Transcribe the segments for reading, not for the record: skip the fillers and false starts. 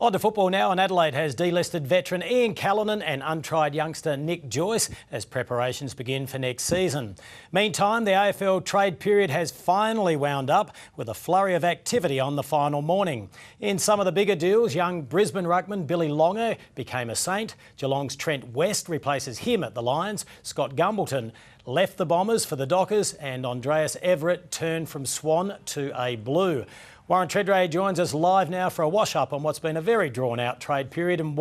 On to football now, and Adelaide has delisted veteran Ian Callanan and untried youngster Nick Joyce as preparations begin for next season. Meantime, the AFL trade period has finally wound up with a flurry of activity on the final morning. In some of the bigger deals, young Brisbane ruckman Billy Longo became a Saint. Geelong's Trent West replaces him at the Lions. Scott Gumbleton left the Bombers for the Dockers, and Andreas Everett turned from Swan to a Blue. Warren Tredrea joins us live now for a wash-up on what's been a very drawn-out trade period. And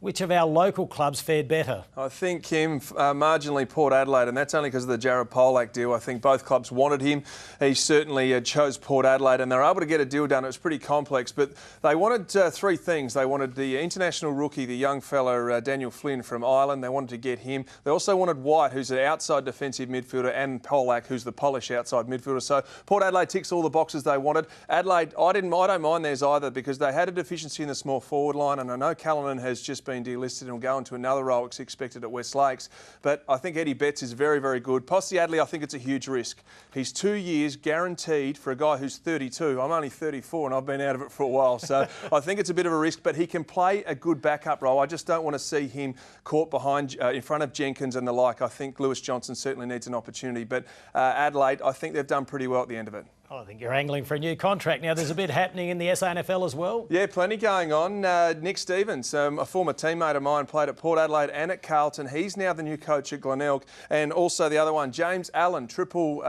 which of our local clubs fared better? I think him marginally Port Adelaide, and that's only because of the Jared Polak deal. I think both clubs wanted him. He certainly chose Port Adelaide, and they were able to get a deal done. It was pretty complex, but they wanted three things. They wanted the international rookie, the young fella Daniel Flynn from Ireland. They wanted to get him. They also wanted White, who's an outside defensive midfielder, and Polak, who's the Polish outside midfielder. So Port Adelaide ticks all the boxes they wanted. Adelaide, I don't mind theirs either, because they had a deficiency in the small forward line, and I know Callanan has just been delisted and will go into another role expected at West Lakes. But I think Eddie Betts is very, very good. Posse Adley, I think it's a huge risk. He's 2 years guaranteed for a guy who's 32. I'm only 34 and I've been out of it for a while, so I think it's a bit of a risk, but he can play a good backup role. I just don't want to see him caught behind, in front of Jenkins and the like. I think Lewis Johnson certainly needs an opportunity, but Adelaide, I think they've done pretty well at the end of it. I think you're angling for a new contract. Now, there's a bit happening in the SANFL as well. Yeah, plenty going on. Nick Stevens, a former teammate of mine, played at Port Adelaide and at Carlton. He's now the new coach at Glenelg. And also the other one, James Allen, triple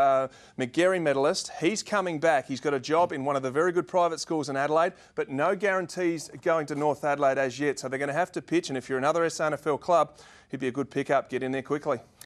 McGarry medalist. He's coming back. He's got a job in one of the very good private schools in Adelaide, but no guarantees going to North Adelaide as yet. So they're going to have to pitch. And if you're another SANFL club, he'd be a good pick-up. Get in there quickly.